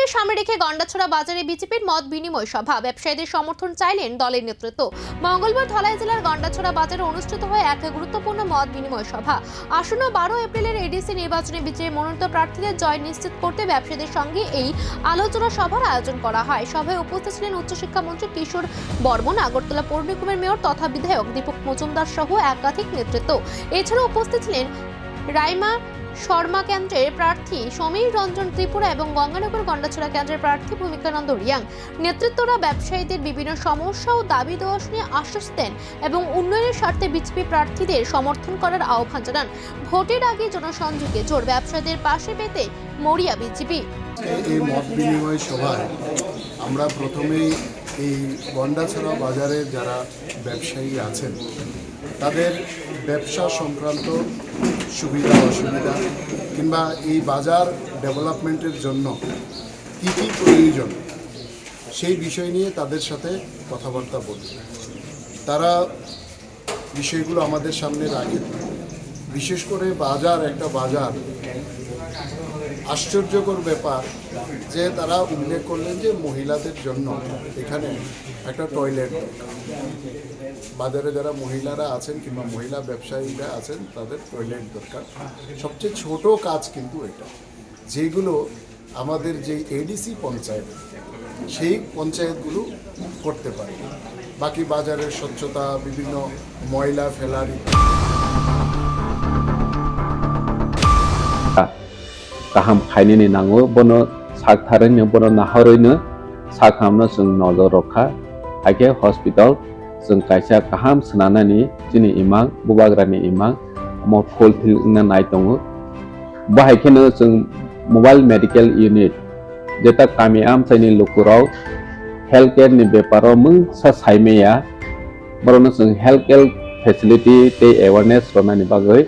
নির্বাচনকে সামনে রেখে গন্ডাছড়া বাজারে বিজেপির মত বিনিময় সভা। ব্যবসায়ীদের সমর্থন চাইলেন দলের নেতৃত্ব। মঙ্গলবার ধলাই জেলার গন্ডাছড়া বাজারে অনুষ্ঠিত হয় এক গুরুত্বপূর্ণ মত বিনিময় সভা। আসন্ন 12 এপ্রিলের এডিসি নির্বাচনে বিজেপি মনোনীত প্রার্থীদের জয় নিশ্চিত করতে ব্যবসায়ীদের সঙ্গে এই আলোচনা সভার আয়োজন করা হয়। সভায় উপস্থিত ছিলেন উচ্চশিক্ষা মন্ত্রী কিশোর বর্মন, আগরতলা পৌর নিগমের মেয়র তথা বিধায়ক দীপক মজুমদার সহ একাধিক নেতৃত্ব। এছাড়াও উপস্থিত ছিলেন রাইমা শর্মা কেন্দ্রের প্রার্থী সমীর রঞ্জন ত্রিপুরা এবং গঙ্গানগর গন্ডাছড়া কেন্দ্রের প্রার্থী ভূমিকানন্দ রিয়াং। নেতৃত্বরা ব্যবসায়ীদের বিভিন্ন সমস্যা ও দাবি দেওয়া নিয়ে আশ্বাস দেন এবং উন্নয়নের স্বার্থে বিজেপি প্রার্থীদের সমর্থন করার আহ্বান জানান। ভোটের আগে জনসংযোগে জোর ব্যবসায়ীদের পাশে পেতে মরিয়া বিজেপি। এই মত বিনিময় সভায় আমরা প্রথমেই এই গন্ডাছড়া বাজারে যারা ব্যবসায়ী আছেন তাদের ব্যবসা সংক্রান্ত সুবিধা অসুবিধা কিংবা এই বাজার ডেভেলপমেন্টের জন্য কী কী প্রয়োজন সেই বিষয় নিয়ে তাদের সাথে কথাবার্তা বলি। তারা বিষয়গুলো আমাদের সামনে রাখেন। বিশেষ করে একটা বাজার আশ্চর্যকর ব্যাপার যে তারা উল্লেখ করলেন যে মহিলাদের জন্য এখানে একটা টয়লেট, বাজারে যারা মহিলারা আছেন কিংবা মহিলা ব্যবসায়ীরা আছেন তাদের টয়লেট দরকার। সবচেয়ে ছোট কাজ কিন্তু এটা, যেগুলো আমাদের যে এডিসি পঞ্চায়েত সেই পঞ্চায়েতগুলো করতে পারে। বাকি বাজারের স্বচ্ছতা, বিভিন্ন ময়লা ফেলার गाहाम खायनो नांगौ बनो साग थारैनो बनो नाहरैनो साग खालामनो जों नजर रखा हाइके हस्पिटाल जों कायसा गाहाम सोनानै जोंनि इमां बुबाग्रानि इमां मो फुलफिल नाय दङ बाहायखेनो जों मोबाइल मेडिकेल यूनिट जेता गामि आमसाइनि लुकुराव हेल्थ केयर नि बेपाराव मुं सा साइमेया बरनो जों हेल्थ केयर फेसिलिटी ते अवेयरनेस रनानि बागै